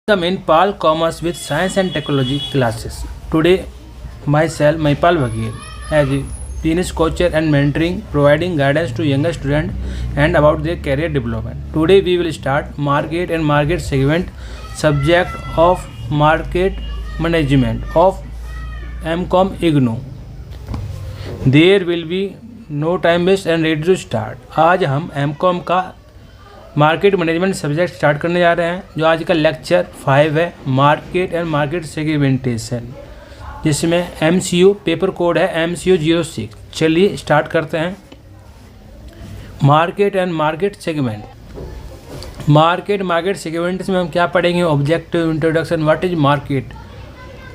Welcome in Pal Commerce with Science and Technology classes. Today, myself, Maipal Bhagir, as a business coach and mentoring, providing guidance to younger students and about their career development. Today, we will start market and market segment subject of market management of MCOM IGNOU. There will be no time waste and ready to start. आज हम MCOM का market management subject start करने जा रहे हैं, जो आज का लेक्चर 5 है, मार्केट एंड मार्केट सेगमेंटेशन, जिसमें MCU पेपर कोड है MCU 06। चलिए स्टार्ट करते हैं। Market and market segment. Market segment में हम क्या पढ़ेंगे? Objective, introduction, what is market,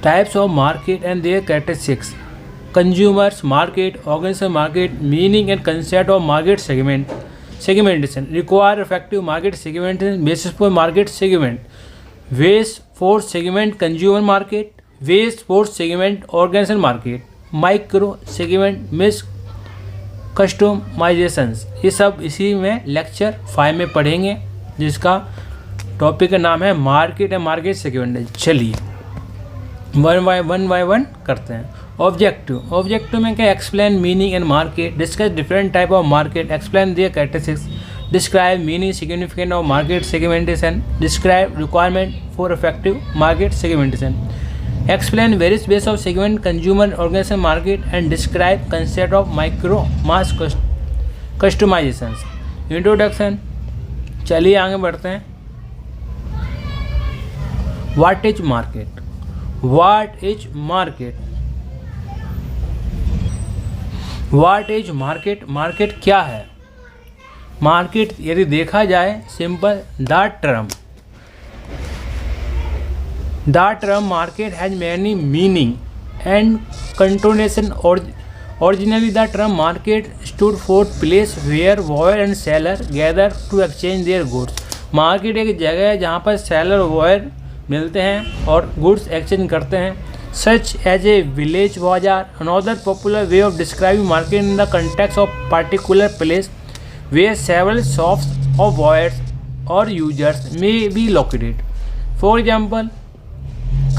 types of market and their characteristics, consumers market, organisation market, meaning and concept of market segmentation, require effective market segmentation, basis for market segment, ways for segment consumer market, ways for segment organization market, micro segment, miss customizations। ये सब इसी में lecture 5 में पढ़ेंगे, जिसका topic का नाम है मार्केट एंड मार्केट सेगमेंट। चलिए वन बाय वन करते हैं। ऑब्जेक्टिव में क्या? Explain meaning and market, discuss different type of market, explain their characteristics, describe meaning significant of market segmentation, describe requirement for effective market segmentation, explain various base of segment consumer organisation market and describe concept of micro mass customisation. Introduction. चलिए आगे बढ़ते हैं। What is market? What is market? What is market? Market क्या है? Market यदि देखा जाए simple, the term market has many meaning and connotation. Originally the term market stood for place where buyer and seller gather to exchange their goods. Market एक जगह है जहाँ पर सेलर और बायर मिलते हैं और गुड्स एक्सचेंज करते हैं। Such as a village bazaar, another popular way of describing market in the context of particular place where several shops of buyers or users may be located. For example,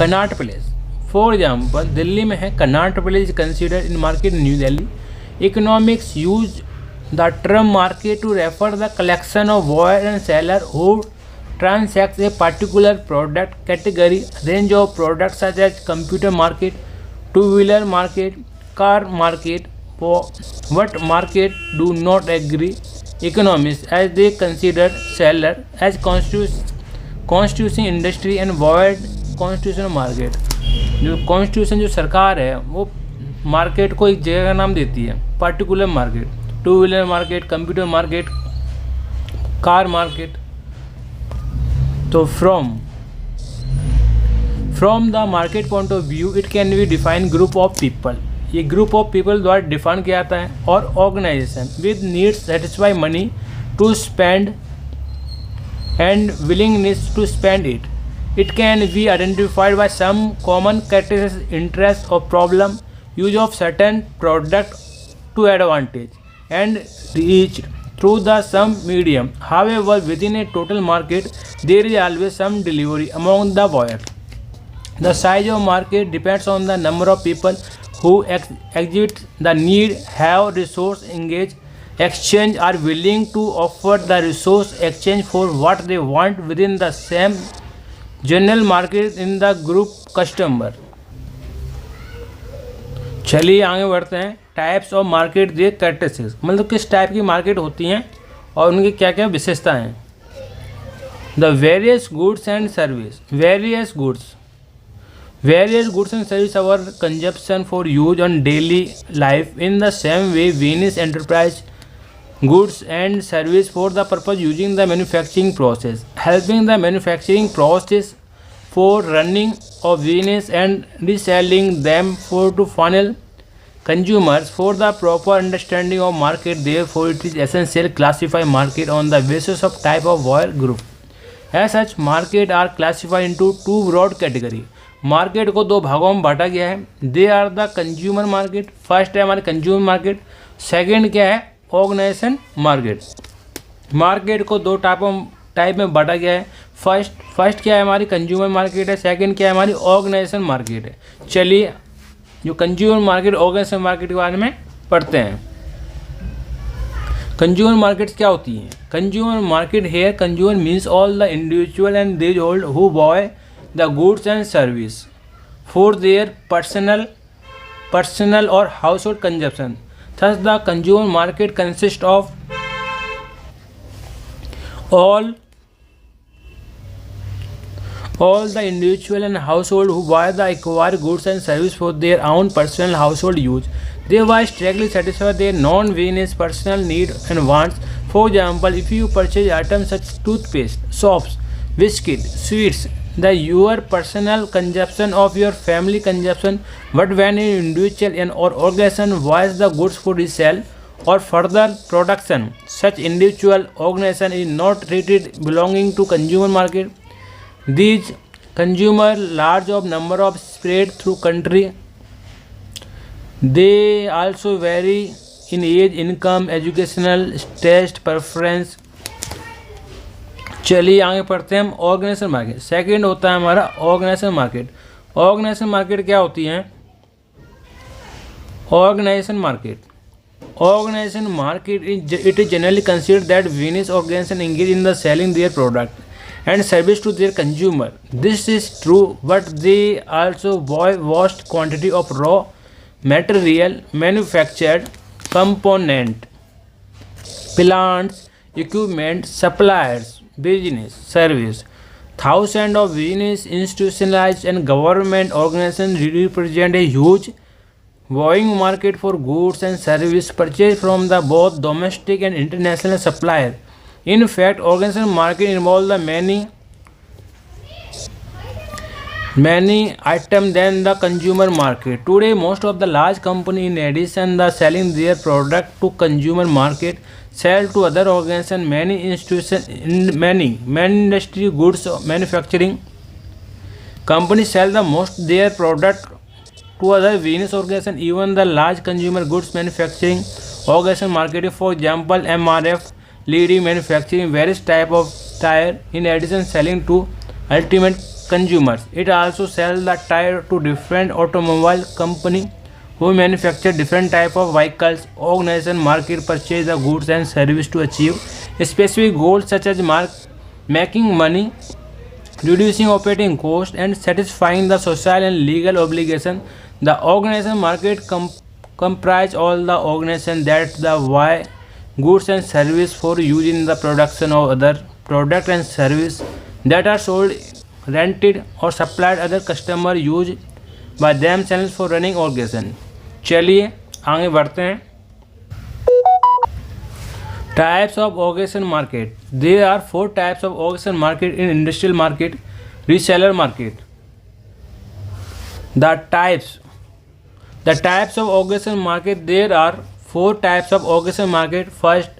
Connaught Place. For example, Delhi में है Connaught Place is considered in market in New Delhi. Economics use the term market to refer the collection of buyer and seller who transacts a particular product category, range of products such as computer market, two-wheeler market, car market. What market do not agree economists as they consider seller as constituting industry and void constitutional market। जो constitution जो सरकार है वो market को एक जगह का नाम देती है, particular market, two wheeler market, computer market, car market. तो from the market point of view it can be define group of people. ये ग्रुप ऑफ पीपल द्वारा डिफाइन किया जाता है। और organisation with needs satisfy money to spend and willingness to spend it. It can be identified by some common characteristics, interest और problem, use of certain product to advantage and reached through the some medium. However, within a total market, there is always some delivery among the buyers. The size of market depends on the number of people who exhibit the need, have resource engage, exchange, are willing to offer the resource exchange for what they want within the same general market in the group customer. चलिए आगे बढ़ते हैं। Types of market they characteristics, मतलब किस type की market होती हैं और उनकी क्या क्या विशेषताएं हैं। The various goods and service. Various goods and service our consumption for use on daily life in the same way business enterprise goods and service for the purpose using the manufacturing process, helping the manufacturing process for running of business and reselling them to final consumers for the proper understanding of market. Therefore, it is essential to classify market on the basis of type of buyer group. As such, market are classified into two broad categories. Market को दो भागों में बांटा गया है। They are the consumer market. First है हमारे consumer market. Second क्या है? Organisation market. मार्केट को दो टाइप में बांटा गया है। फर्स्ट क्या है हमारी कंज्यूमर मार्केट है, सेकंड क्या है हमारी ऑर्गेनाइजेशन मार्केट है। चलिए जो कंज्यूमर मार्केट ऑर्गेनाइजेशन मार्केट के बारे में पढ़ते हैं। कंज्यूमर मार्केट्स क्या होती हैं? Consumer market here consumer means all the individual and these hold who buy the goods and service for their personal और household consumption. Thus the consumer market consist of all the individual and household who buy the acquired goods and service for their own personal household use, thereby strictly satisfy their non-business personal need and wants. For example, if you purchase items such as toothpaste, soaps, biscuits, sweets, the your personal consumption of your family consumption, but when an individual and or organization buys the goods for resale or further production, such individual organization is not treated belonging to consumer market. These consumer large of number of spread through country. They also vary in age, income, educational taste, preference. चलिए आगे पढ़ते हैं हम organisation market. Second होता है हमारा organisation market. Organisation market क्या होती है? Organisation market it is generally considered that business organizations engage in the selling their product and service to their consumer. This is true, but they also buy vast quantity of raw material, manufactured component, plants, equipment, suppliers, business, service. Thousands of business, institutionalized and government organizations represent a huge buying market for goods and services purchased from the both domestic and international suppliers. In fact, organization market involves the many items than the consumer market. Today, most of the large companies, in addition to selling their product to consumer market, sell to other organizations. Many institutions, many industry goods manufacturing companies sell the most their product to other business organizations. Even the large consumer goods manufacturing organization market, for example MRF, leading manufacturing various type of tire, in addition selling to ultimate consumers. It also sells the tire to different automobile company who manufacture different type of vehicles. Organization market purchase the goods and service to achieve specific goals such as making money, reducing operating costs, and satisfying the social and legal obligation. The organization market comprise all the organizations that buy goods and service for use in the production of other product and service that are sold, rented or supplied other customer use by themselves for running organization. चलिए आगे बढ़ते हैं। Types of organization market. There are 4 types of organization market in industrial market, reseller market. The types of organization market. There are 4 types of organization market. First,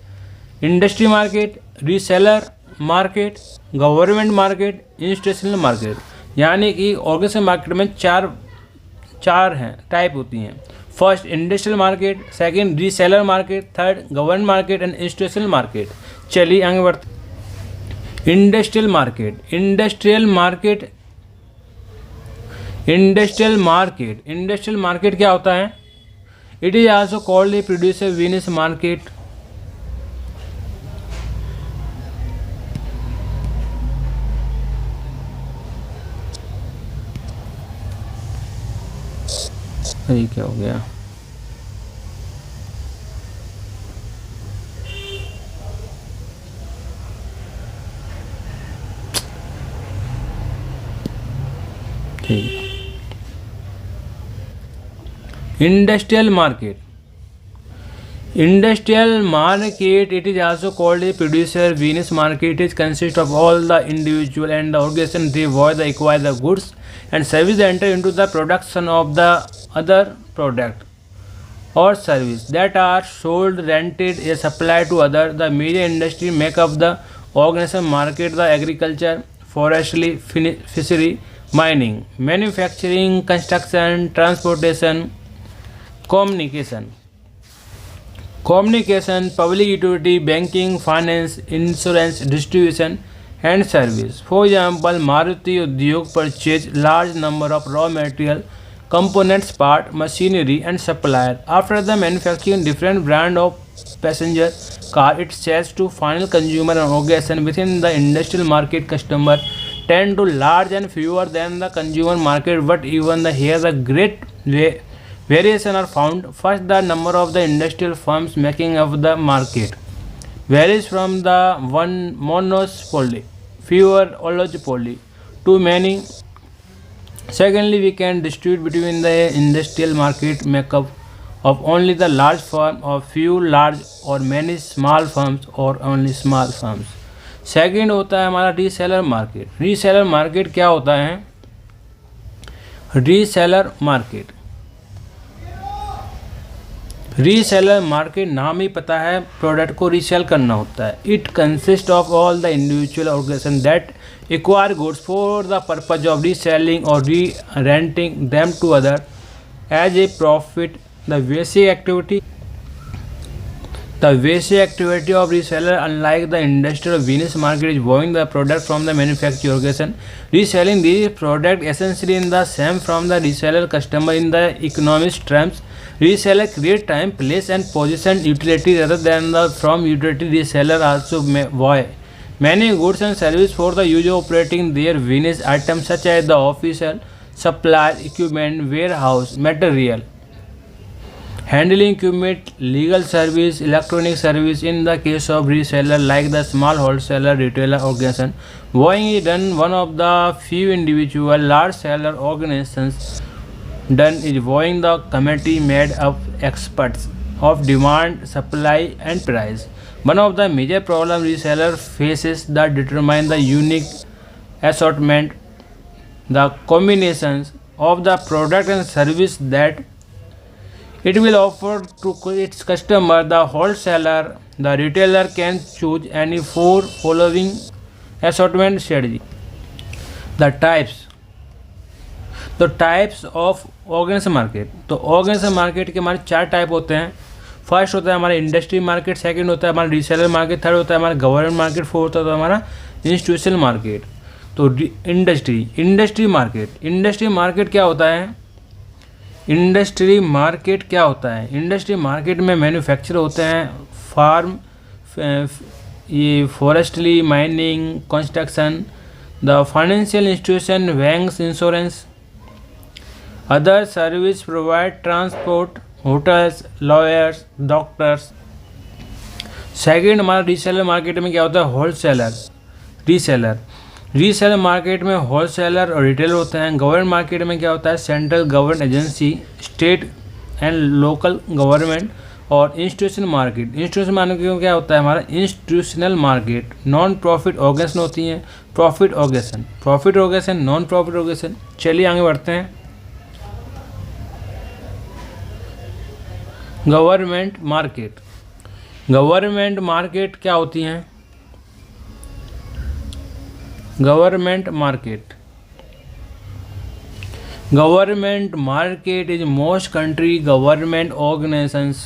industry market, reseller market, government market, institutional market. यानी कि organisation market में चार हैं type होती हैं। First industrial market, second reseller market, third government market and institutional market. चलिए आगे बढ़ते। इंडस्ट्रियल मार्केट क्या होता है? It is also called a producer business market. ये क्या हो गया? ठीक है। Industrial market, it is also called a producer business market. It consists of all the individual and the organization they buy the acquire the goods and service that enter into the production of the other product or service that are sold, rented, or supplied to other. The major industry make up the organization market: the agriculture, forestry, fishery, mining, manufacturing, construction, transportation, communication, public utility, banking, finance, insurance, distribution, and service. For example, Maruti Udyog purchase large number of raw material, components, part, machinery, and supplier. After the manufacturing different brand of passenger car, it sells to final consumer and organization within the industrial market. Customer tend to large and fewer than the consumer market, but even the here the great variation are found. First, the number of the industrial firms making up the market varies from the one monopoly, fewer oligopoly, to many. Secondly, we can distribute between the industrial market makeup of only the large firm or few large or many small firms or only small firms. Second होता है हमारा reseller market. Reseller market क्या होता है? Reseller market नाम ही पता है, product को रीसेल करना होता है. It consist of all the individual organisation that acquire goods for the purpose of reselling और re renting them to other as a profit. The basic activity of reseller, unlike the industrial business market, is buying the product from the manufacturer organization, reselling the product essentially in the same from the reseller customer. In the economic terms, reseller create time, place, and position utility rather than the from utility. Reseller also buy many goods and services for the user operating their business items such as the official supply, equipment, warehouse, material handling equipment, legal service, electronic service. In the case of reseller, like the small wholesaler, retailer organization, buying is done one of the few individual large seller organizations done is buying the committee made of experts of demand, supply, and price. One of the major problem reseller faces that determine the unique assortment, the combinations of the product and service that it will offer to its customer. The wholesaler, the retailer can choose any four following assortment strategy. The types of organisation market. तो organisation market के हमारे 4 type होते हैं. First होता है हमारा industry market, second होता है हमारा रीसेलर मार्केट, थर्ड होता है हमारा गवर्नमेंट मार्केट, फोर्थ होता है हमारा इंस्टीट्यूशनल मार्केट. तो इंडस्ट्री मार्केट क्या होता है? इंडस्ट्री मार्केट में मैन्युफैक्चर होते हैं, फार्म, ये forestry, mining, construction, the financial institution, banks, insurance, other service provide, transport, hotels, lawyers, doctors. Second हमारा रीसेलर मार्केट में क्या होता है? होलसेलर, रीसेलर मार्केट में होलसेलर और रिटेलर होते हैं. गवर्नमेंट मार्केट में क्या होता है? Central government agency, state and local government. और इंस्टीट्यूशनल मार्केट में क्या होता है हमारा? Institutional market non profit organisation होती हैं, profit organisation, non profit organisation. चलिए आगे बढ़ते हैं. गवर्नमेंट मार्केट क्या होती हैं? Government market is most country government organizations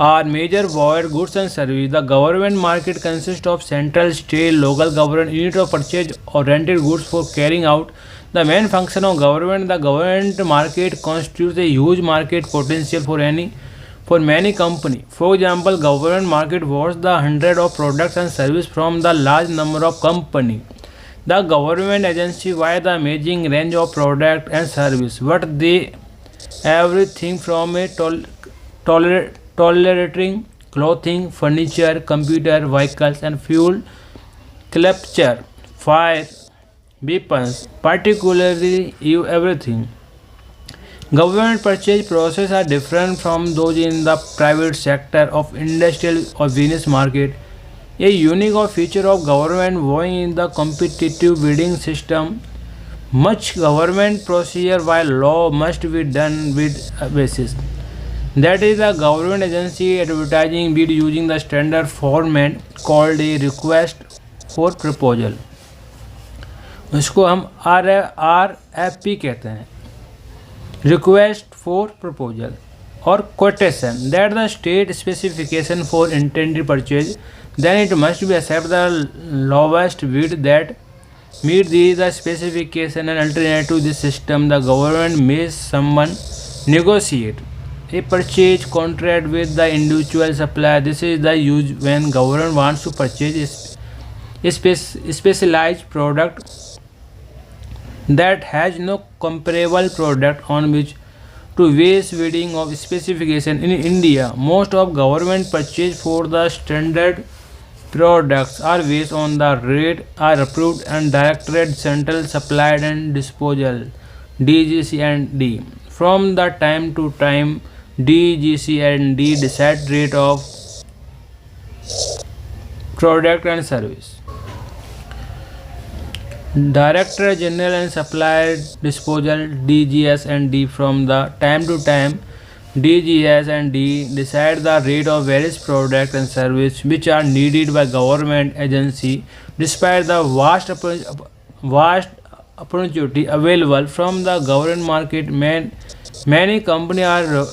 are major provide goods and service. The government market consists of central, state, local government unit of purchase or rented goods for carrying out the main function of government. The government market constitutes a huge market potential for many company. For example, government market was the hundred of products and service from the large number of company. The government agency buy the amazing range of product and service, but they everything from a tolerating clothing, furniture, computer, vehicles, and fuel, capture, fire, weapons, particularly everything. Government purchase process are different from those in the private sector of industrial or business market. A unique feature of government buying in the competitive bidding system. Much government procedure by law must be done with a basis. That is, the government agency advertising bid using the standard format called a request for proposal. इसको हम RFP कहते हैं, request for proposal, or quotation. That the state specification for intended purchase. then it must be accept the lowest bid that meet the specification, and alternative to this system the government may someone negotiate a purchase contract with the individual supplier. This is the use when government wants to purchase a specialized product that has no comparable product on which to waste bidding of specification. In India, most of government purchase for the standard products are based on the rate are approved and Directorate Central Supply and Disposal DGC&D. From the time to time, DGC&D decide rate of product and service. Director General and Supply Disposal DGS&D. From the time to time, DGS&D decide the rate of various products and services which are needed by government agency. Despite the vast opportunity available from the government market, many companies are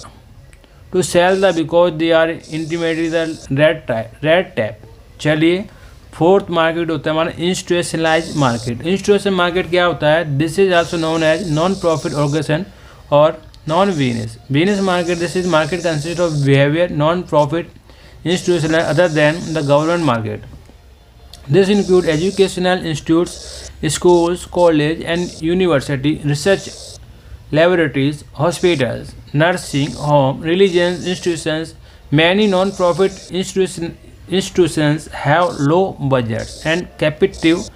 to sell the because they are intimidated the red tape. चलिए fourth market होता है हमारा institutionalise market. Institution market क्या होता है? This is also known as non profit organisation और non business. Business market, this is market consist of behaviour non profit institutional other than the government market. This include educational institutes, schools, college and university, research laboratories, hospitals, nursing home, religious institutions. Many non-profit institutions have low budgets and captive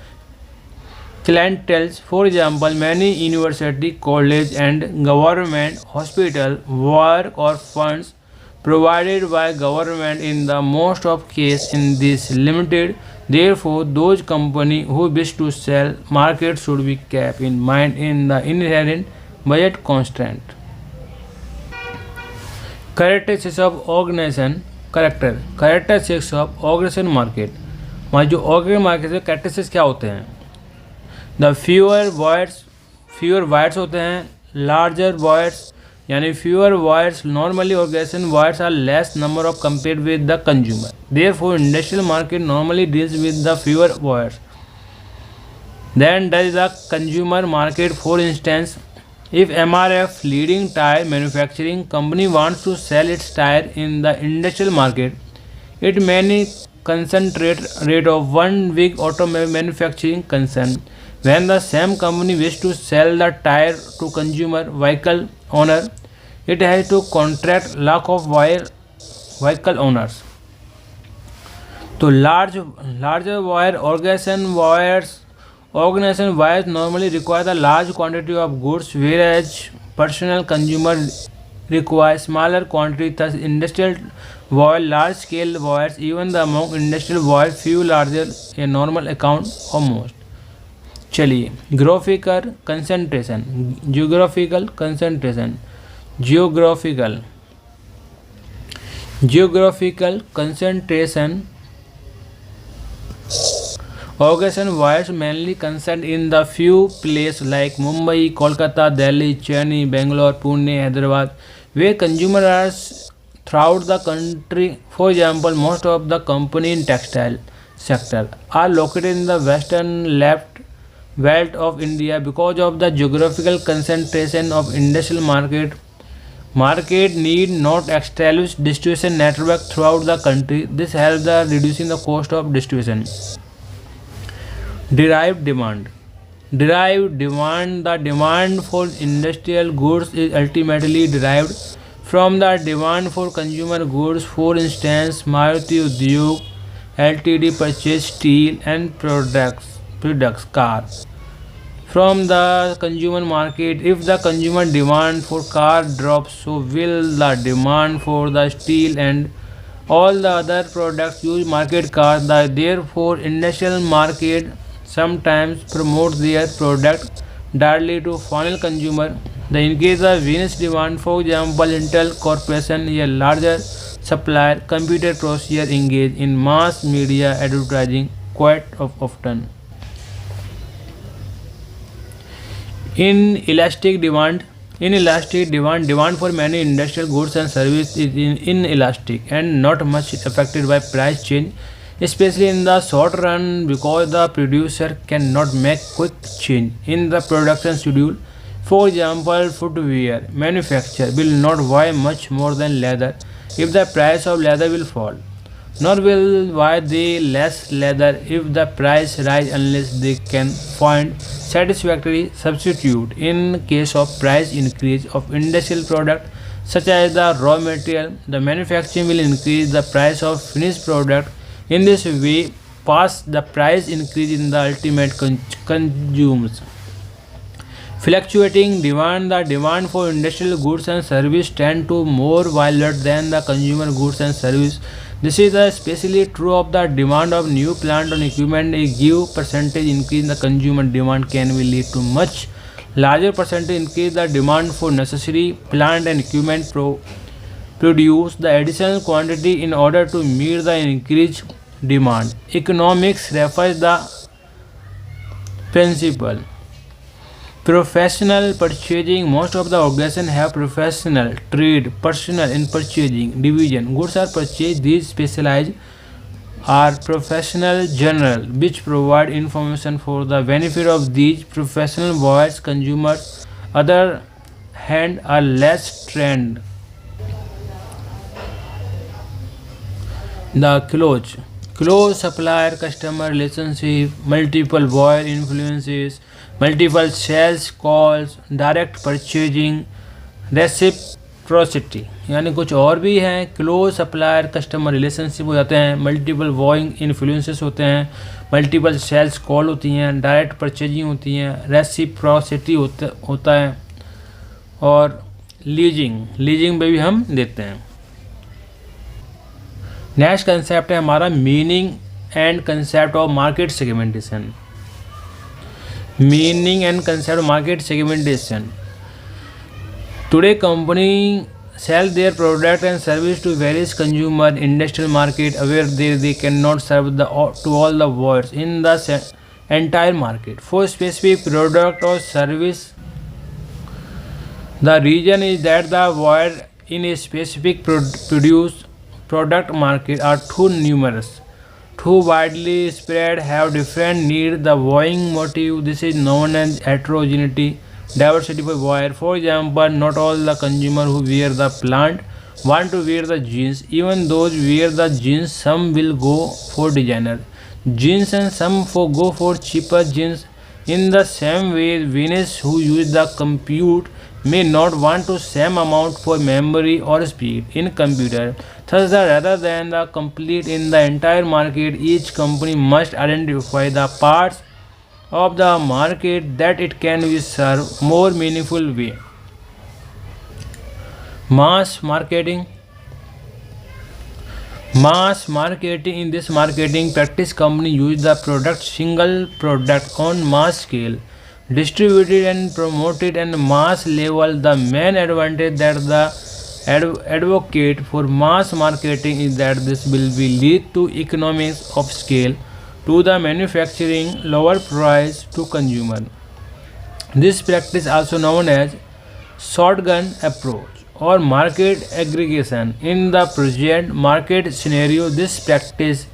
clienteles. For example, many university, college and government hospital work or funds provided by government in the most of case in this limited. Therefore, those companies who wish to sell market should be kept in mind in the inherent budget constraint. Characteristics of organization. Characteristics of organization market. हमारे जो organisation market के characteristics क्या होते हैं? The fewer buyers होते हैं. Larger buyers यानी fewer buyers. Normally organisation buyers are less number of compare with the consumer. Therefore industrial market normally deals with the fewer buyers than does the consumer market. For instance, if MRF leading tire manufacturing company wants to sell its tire in the industrial market, it may concentrate rate of one big automobile manufacturing concern. When the same company wishes to sell the tire to consumer vehicle owner, it has to contract lakh of vehicle owners. So larger wire organization wires normally require a large quantity of goods, whereas personal consumer require smaller quantity. Thus, industrial wire, large scale wires, even the among industrial wires, few larger a normal account or most. चलिए graphical concentration. Geographical concentration. Organization wires mainly concerned in the few places like Mumbai, Kolkata, Delhi, Chennai, Bangalore, Pune, Hyderabad, where consumers are throughout the country. For example, most of the companies in textile sector are located in the western left belt of India. Because of the geographical concentration of industrial market need not establish distribution network throughout the country. This helps the reducing the cost of distribution. Derived demand. The demand for industrial goods is ultimately derived from the demand for consumer goods. For instance, Maruti Udyog Ltd purchase steel and products cars from the consumer market. If the consumer demand for car drops, so will the demand for the steel and all the other products used market cars. Therefore, industrial market sometimes promote their product directly to final consumer. In case of Venus demand, for example, Intel Corporation, a larger supplier, computer processor engage in mass media advertising quite often. Inelastic demand. Demand for many industrial goods and services is inelastic and not much affected by price change. especially in the short run because the producer cannot make quick change in the production schedule. For example, footwear manufacturer will not buy much more than leather if the price of leather will fall, nor will buy the less leather if the price rise unless they can find satisfactory substitute. In case of price increase of industrial product such as the raw material, the manufacturing will increase the price of finished product. In this way, pass the price increase in the ultimate consumers. Fluctuating demand. The demand for industrial goods and service tend to more violent than the consumer goods and service. This is especially true of the demand of new plant and equipment. A give percentage increase in the consumer demand can will lead to much larger percentage increase the demand for necessary plant and equipment produce the additional quantity in order to meet the increased demand. Economics refers the principle. Professional purchasing. Most of the organizations have professional, trade, personal in purchasing division. Goods are purchased. These specialized are professional general, which provide information for the benefit of these professional buyers. Consumers, other hand, are less trained. The close supplier customer relationship, multiple buyer influences, multiple sales calls, direct purchasing, reciprocity, यानी कुछ और भी हैं. Close supplier customer relationship हो जाते हैं, multiple Boeing influences होते हैं, मल्टीपल सेल्स कॉल होती हैं, डायरेक्ट परचेजिंग होती हैं, रेसिप्रोसिटी होता है, और लीजिंग में भी हम देते हैं. नेक्स्ट कंसेप्ट है हमारा meaning and concept of market segmentation. Meaning and concept of market segmentation. Today, companies sell their product and service to various consumer industrial market where they cannot serve to all the buyers in the entire market. For specific product or service, the reason is that the buyers in a specific product market are too numerous, too widely spread, have different needs, the buying motive. This is known as heterogeneity, diversity by buyer. For example, not all the consumer who wear the plant want to wear the jeans. Even those wear the jeans, some will go for designer jeans and some go for cheaper jeans. In the same way, Venus who use the compute may not want to same amount for memory or speed in computer. Thus, rather than the complete in the entire market, each company must identify the parts of the market that it can be served more meaningful way. Mass marketing. In this marketing practice, company use the single product on mass scale, distributed and promoted and mass level. The main advantage that the advocate for mass marketing is that this will be lead to economies of scale to the manufacturing, lower price to consumer. This practice also known as shotgun approach or market aggregation. In the present market scenario, this practice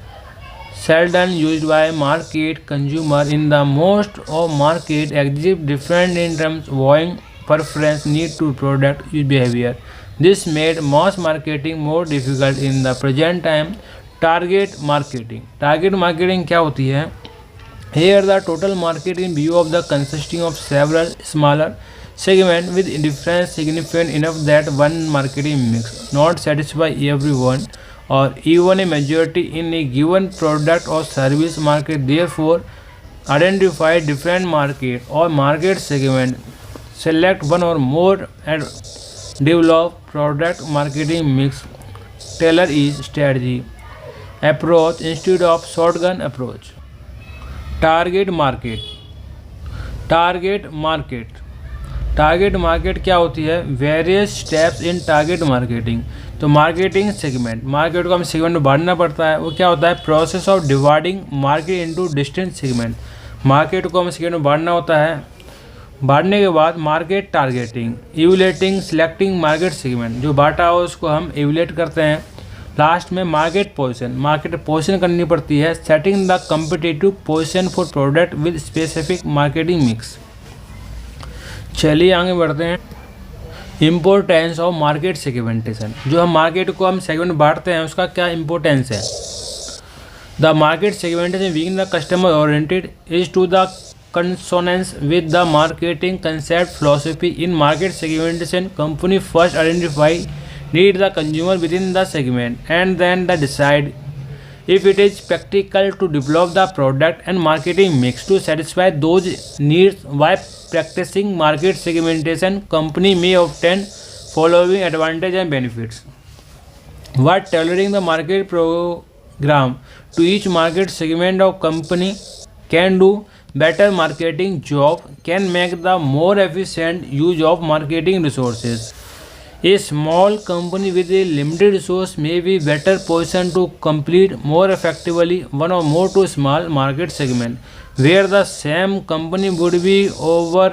seldom used by market consumer. In the most of market exhibit different in terms of buying preference, need to product use behavior. This made mass marketing more difficult in the present time. Target marketing क्या होती है? Here the total market in view of the consisting of several smaller segments with difference significant enough that one marketing mix not satisfy everyone or even a majority in a given product or service market. Therefore, identify different market or market segment, select one or more and develop product marketing mix. Tailor each strategy approach instead of shotgun approach. Target market क्या होती है? Various steps in target marketing. तो marketing segment, market को हमें segment में बांटना पड़ता है. वो क्या होता है? Process of dividing market into distant segment. Market को हमें सेगमेंट में बांटना होता है. बांटने के बाद market targeting, evaluating, selecting market segment. जो बांटा हो उसको हम इवैल्यूएट करते हैं. लास्ट में मार्केट पोजीशन करनी पड़ती है, setting the competitive position for product with specific marketing mix. चलिए आगे बढ़ते हैं। इम्पोर्टेंस ऑफ मार्केट सेगमेंटेशन, जो हम मार्केट को हम सेगमेंट बांटते हैं उसका क्या इम्पोर्टेंस है। The market segmentation being the customer oriented is to the consonance with the marketing concept philosophy. In market segmentation, company first identify need the consumer within the segment and then they decide if it is practical to develop the product and marketing mix to satisfy those needs. By practicing market segmentation, company may obtain following advantage and benefits. By tailoring the market program to each market segment of company can do better marketing job, can make the more efficient use of marketing resources. A small company with a limited resource may be better positioned to compete more effectively one or more to small market segment, where the same company would be over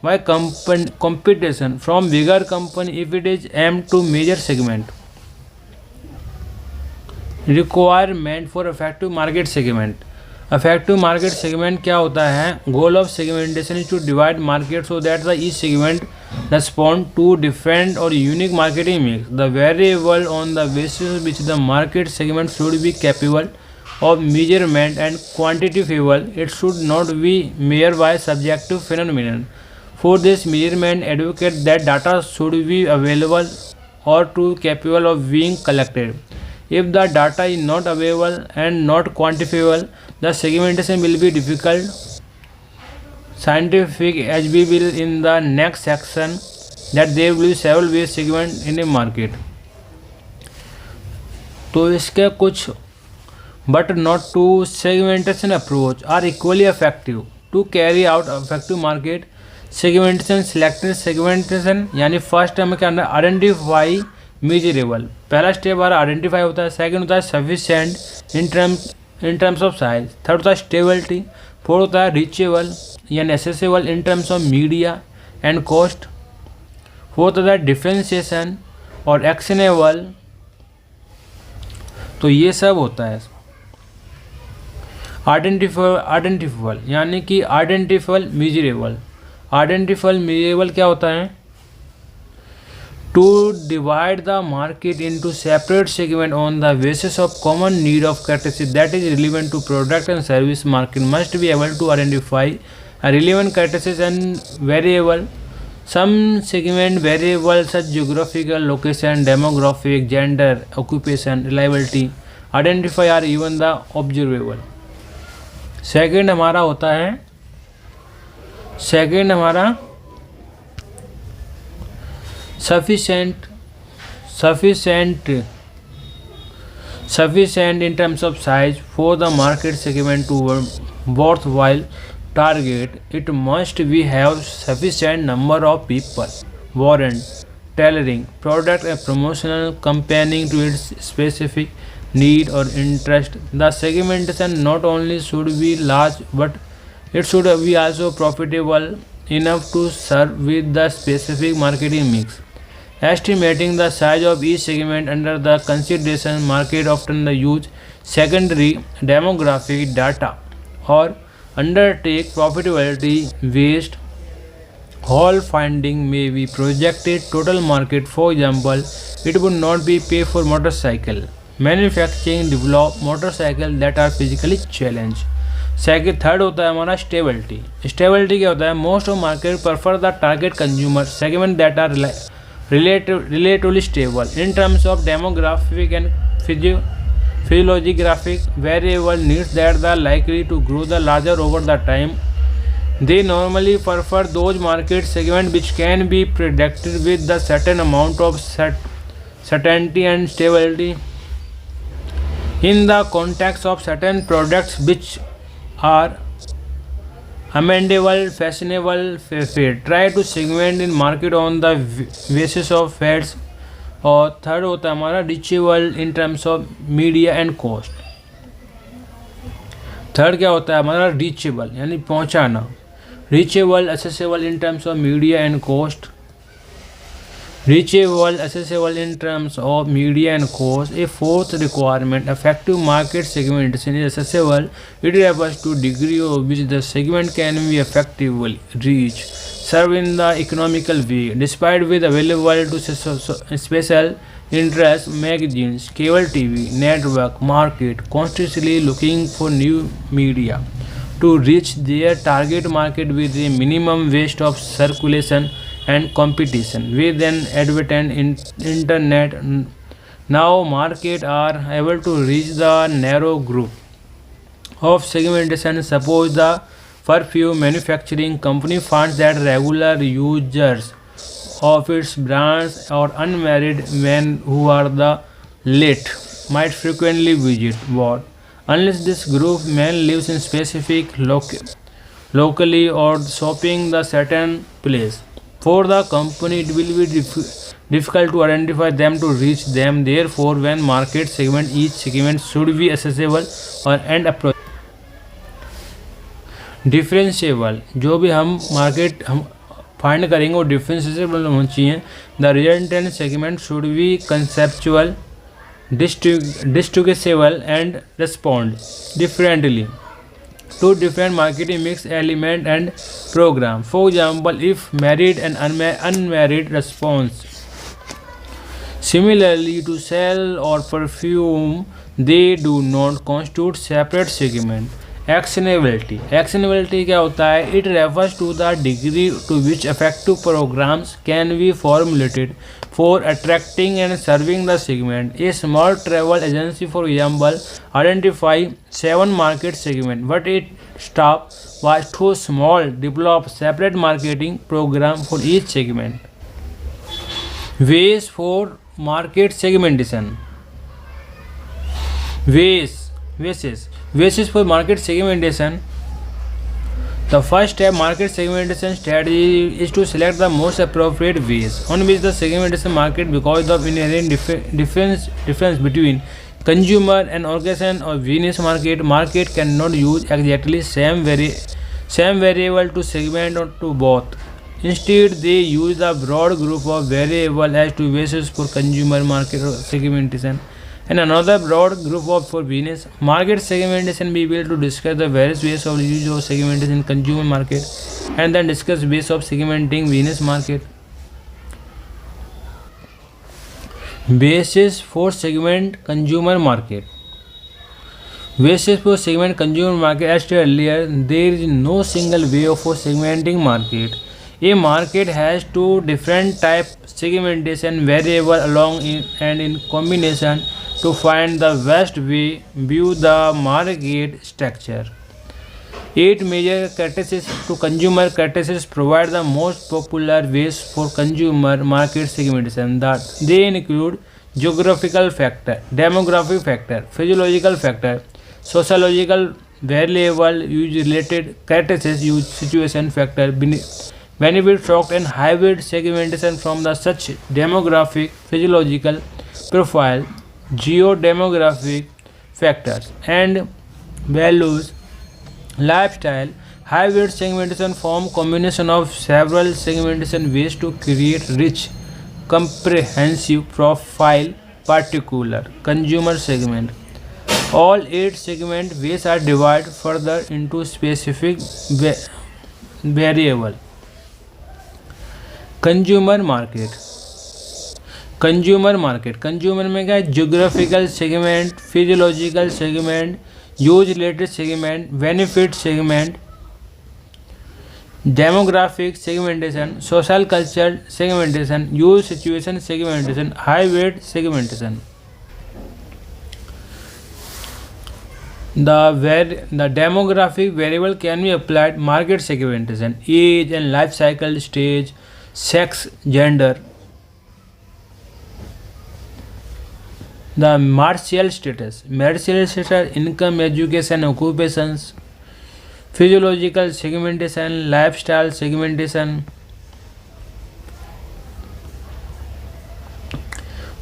by competition from bigger company if it is aimed to major segment. Requirement for effective market segment. Effective market segment क्या होता है। Goal of segmentation is to divide market so that the each segment respond to different और unique marketing mix. The variable on the basis which the market segment should be capable of measurement and quantifiable. It should not be mere by subjective phenomenon. For this measurement advocate that data should be available और to capable of being collected. If the data is not available and not quantifiable, the segmentation will be difficult. Scientific, as we will in the next section, that there will be several ways segment in a market. तो इसके कुछ but not to segmentation approach are equally effective to carry out effective market segmentation. Selected segmentation यानी first हमें क्या करना, identify measurable. पहला step हमारा identify होता है, सेकंड होता है sufficient in terms of size, third होता है स्टेबिलिटी, फोर्थ होता है रीचेबल या accessible in terms of media and cost, fourth होता है डिफ्रेंशिएशन और एक्शनेबल। तो ये सब होता है आइडेंटिफाइबल यानी कि आइडेंटिफाइबल मेजरेबल क्या होता है, to divide the market into separate segment on the basis of common need of characteristics that is relevant to product and service. Market must be able to identify a relevant characteristics and variable. Some segment variables such geographical location, demographic, gender, occupation, reliability, identify are even the observable. Second हमारा होता है sufficient in terms of size for the market segment to worthwhile target. It must be have sufficient number of people, warrant, tailoring, product and promotional campaigning to its specific need or interest. The segmentation not only should be large but it should be also profitable enough to serve with the specific marketing mix. Estimating the size of each segment under the consideration market often use secondary demographic data or undertake profitability based whole finding may be projected total market. For example, it would not be pay for motorcycle manufacturing develop motorcycle that are physically challenged. Second third होता है हमारा stability क्या होता है, most of market prefer the target consumer segment that are relatively stable in terms of demographic and physiologic variable needs that are likely to grow the larger over the time. They normally prefer those market segments which can be predicted with the certain amount of certainty and stability. In the context of certain products which are amendable, fashionable, fair, try to segment in market on the basis of fads. और third होता है हमारा reachable in terms of media and cost. Third क्या होता है हमारा reachable यानी पहुंचाना, reachable, accessible in terms of media and cost. reachable, accessible in terms of media and cost. A fourth requirement, effective market segmentation is accessible. It refers to degree of which the segment can be effectively reached, served in the economical way, despite with available to special interest magazines, cable TV, network, market, constantly looking for new media to reach their target market with a minimum waste of circulation and competition with an advertent internet. Now market are able to reach the narrow group of segmentation. Suppose the perfume manufacturing company finds that regular users of its brands or unmarried men who are the late might frequently visit what unless this group men lives in specific locally or shopping the certain place. For the company, it will be difficult to identify them to reach them. Therefore, when market segment, each segment should be accessible or and approachable. Differentiable जो भी हम market हम find करेंगे वो differentiable होना चाहिए. The resultant segment should B conceptual, distinguishable and respond differently to different marketing mix element and program. For example, if married and unmarried response similarly to sell or perfume, they do not constitute separate segment. Actionability क्या होता है? It refers to the degree to which effective programs can be formulated for attracting and serving the segment. A small travel agency, for example, identify 7 market segments, but its staff was too small to develop separate marketing program for each segment. Ways for market segmentation. Ways for market segmentation. The first step market segmentation strategy is to select the most appropriate ways on which the segmentation market because of inherent difference between consumer and organization or business market. Market cannot use exactly same variable to segment or to both. Instead, they use a broad group of variables as two bases for consumer market segmentation and another broad group of for business market segmentation. We will to discuss the various ways of use of segmentation in consumer market and then discuss ways of segmenting business market. Basis for segment consumer market. Basis for segment consumer market. As stated earlier, there is no single way of segmenting market. A market has two different type segmentation variable along and in combination to find the best way view the market structure. 8 major characteristics to consumer characteristics provide the most popular ways for consumer market segmentation. That they include geographical factor, demographic factor, physiological factor, sociological variable, use related characteristics, use situation factor, benefit shock and hybrid segmentation from the such demographic, physiological profile, geo-demographic factors and values, lifestyle. Hybrid segmentation form combination of several segmentation ways to create rich, comprehensive profile particular consumer segment. All 8 segment ways are divided further into specific variable. Consumer में क्या है? Geographical segment, physiological segment, use related segment, benefit segment, demographic segmentation, social culture segmentation, use situation segmentation, heavyweight segmentation. The demographic variable can be applied market segmentation, age and life cycle stage, sex, gender. The marital status, income, education, occupations, physiological segmentation, lifestyle segmentation,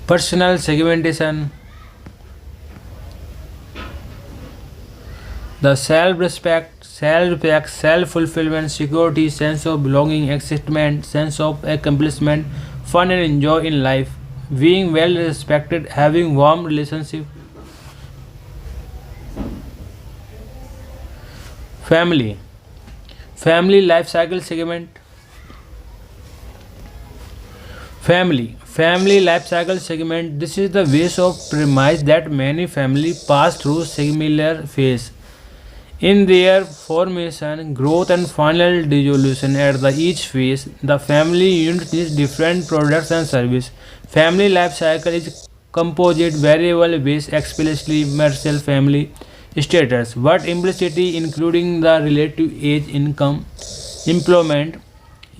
personal segmentation. The self-respect, self-fulfillment, security, sense of belonging, excitement, sense of accomplishment, fun and enjoy in life, being well respected, having warm relationship. Family. Family life cycle segment. Family life cycle segment. This is the base of premise that many families pass through similar phase in their formation, growth, and final dissolution. At the each phase, the family unit needs different products and service. Family life cycle is composite variable based explicitly marital family status, but implicitly including the relative age, income, employment,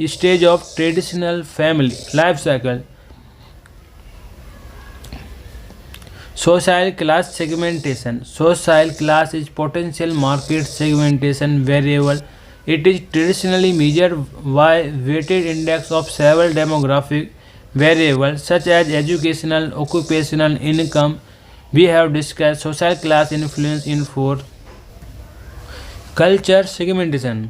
stage of traditional family life cycle. Social class segmentation. Social class is potential market segmentation variable. It is traditionally measured by weighted index of several demographic variables such as educational, occupational, income. We have discussed social class influence in four. Culture segmentation.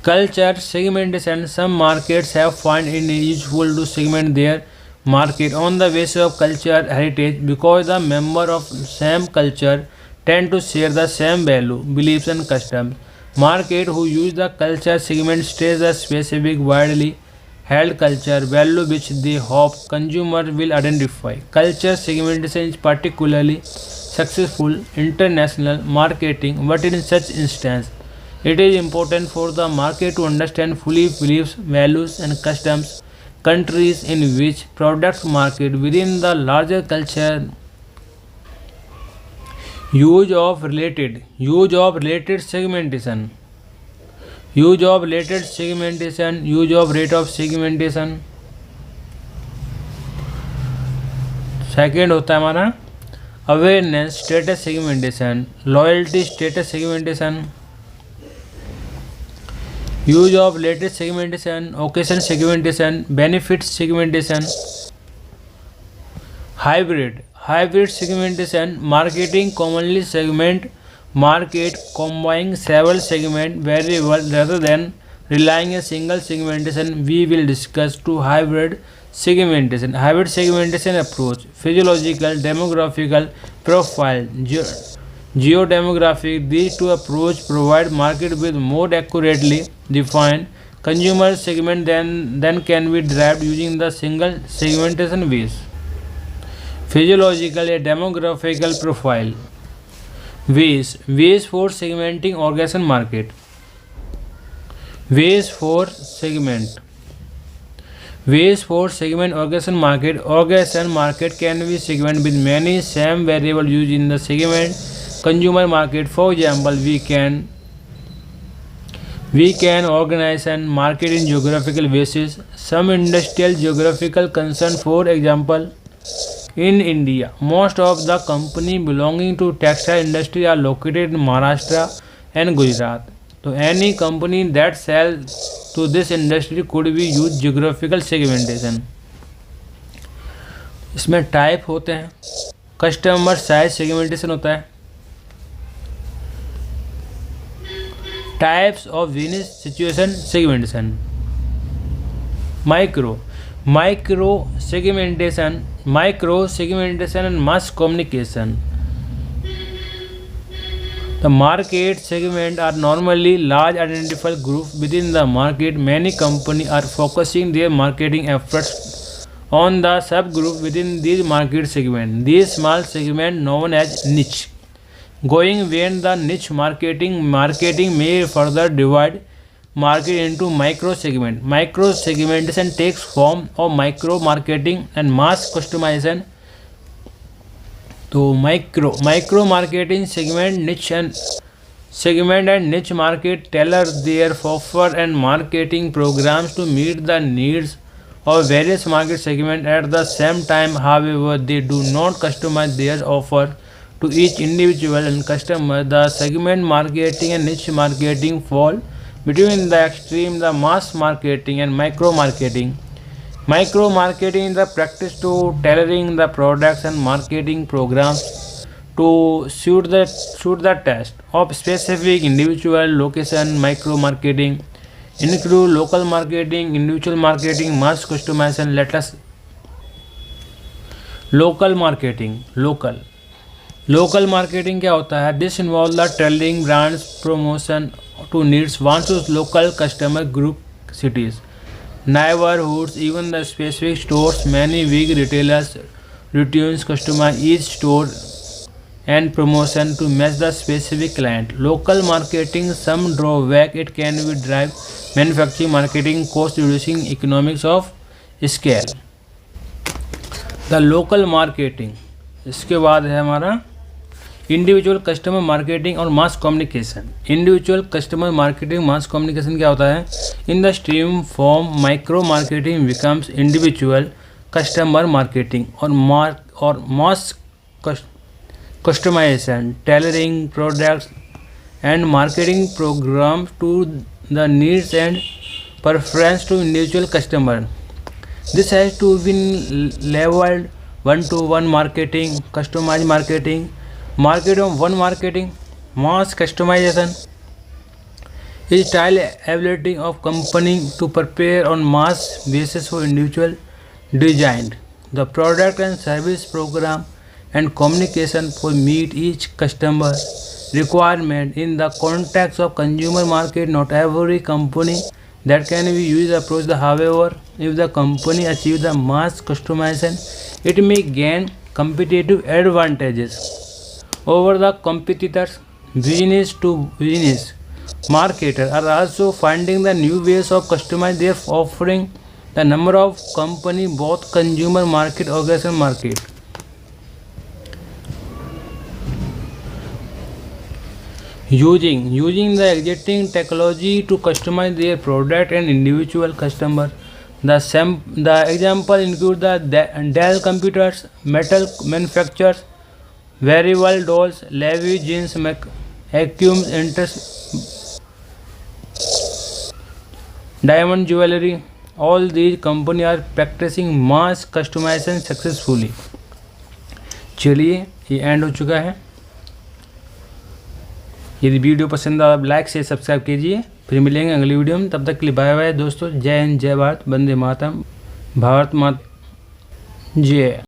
Culture segmentation. Some markets have found it useful to segment their market on the basis of culture heritage because the members of same culture tend to share the same value, beliefs and customs. Market who use the culture segment states the specific widely held culture value which they hope consumer will identify. Culture segmentation is particularly successful international marketing, but in such instance it is important for the market to understand fully beliefs, values and customs countries in which products market within the larger culture. Use of related segmentation. Use of rate of segmentation. Second होता है हमारा awareness status segmentation, loyalty status segmentation. Use of latest segmentation, occasion segmentation, benefits segmentation. Hybrid segmentation. Marketing commonly segment market combining several segment variables rather than relying a single segmentation. We will discuss two hybrid segmentation. Hybrid segmentation approach: physiological, demographical profile, geodemographic. These two approaches provide market with more accurately defined consumer segment than can be derived using the single segmentation base. Physiological a demographical profile. Ways for segmenting organ market. Ways for segment organ market. Organ market can be segmented with many same variables used in the segment consumer market. For example, we can organize and market in geographical basis. Some industrial geographical concern, for example, in India, most of the company belonging to textile industry are located in Maharashtra and Gujarat. So any company that sells to this industry could be use geographical segmentation. इसमें type होते हैं, customer size segmentation होता है. Types of business situation segmentation. Micro segmentation and mass communication. The market segment are normally large identifiable group within the market. Many companies are focusing their marketing efforts on the subgroup within these market segment. These small segment known as niche. Going beyond the niche marketing may further divide market into micro segment. Micro segmentation takes form of micro marketing and mass customization. तो micro marketing segment and niche market tailor their offer and marketing programs to meet the needs of various market segments. At the same time, however, they do not customize their offer to each individual and customer. The segment marketing and niche marketing fall between the extreme, the mass marketing and micro marketing. Micro marketing is the practice to tailoring the products and marketing programs to suit the taste of specific individual location. Micro marketing include local marketing, individual marketing, mass customization. Let us local marketing. Local marketing क्या होता है? This involves the tailoring brands promotion to needs wants to local customer group, cities, neighborhoods, even the specific stores. Many big retailers routines customize each store and promotion to match the specific client. Local marketing some drawback, it can be drive manufacturing marketing cost, reducing economics of scale. The local marketing. इसके बाद है हमारा individual customer marketing और mass communication. Individual customer marketing mass communication क्या होता है? In the stream form micro marketing becomes individual customer marketing और मास customization, tailoring products and marketing programs to the needs and preference to individual customer. This has to be leveled one-to-one marketing, customized marketing, market of one marketing, mass customization is style ability of company to prepare on mass basis for individual design. The product and service program and communication for meet each customer requirement in the context of consumer market. Not every company that can be used approach. However, if the company achieves the mass customization, it may gain competitive advantages over the competitors. Business to business marketers are also finding the new ways of customize their offering. The number of company both consumer market organization market. Using the existing technology to customize their product and individual customer. The example include the Dell computers, metal manufacturers, wearable dolls, Levi's jeans, Acuum diamond jewelry. All these companies are practicing mass customization successfully. चलिए ये and हो चुका है. यदि video पसंद आए like से subscribe कीजिए. फिर मिलेंगे अगली वीडियो में. तब तक के लिए बाय बाय दोस्तों. जय हिंद, जय भारत, वंदे मातरम. भारत माता जय.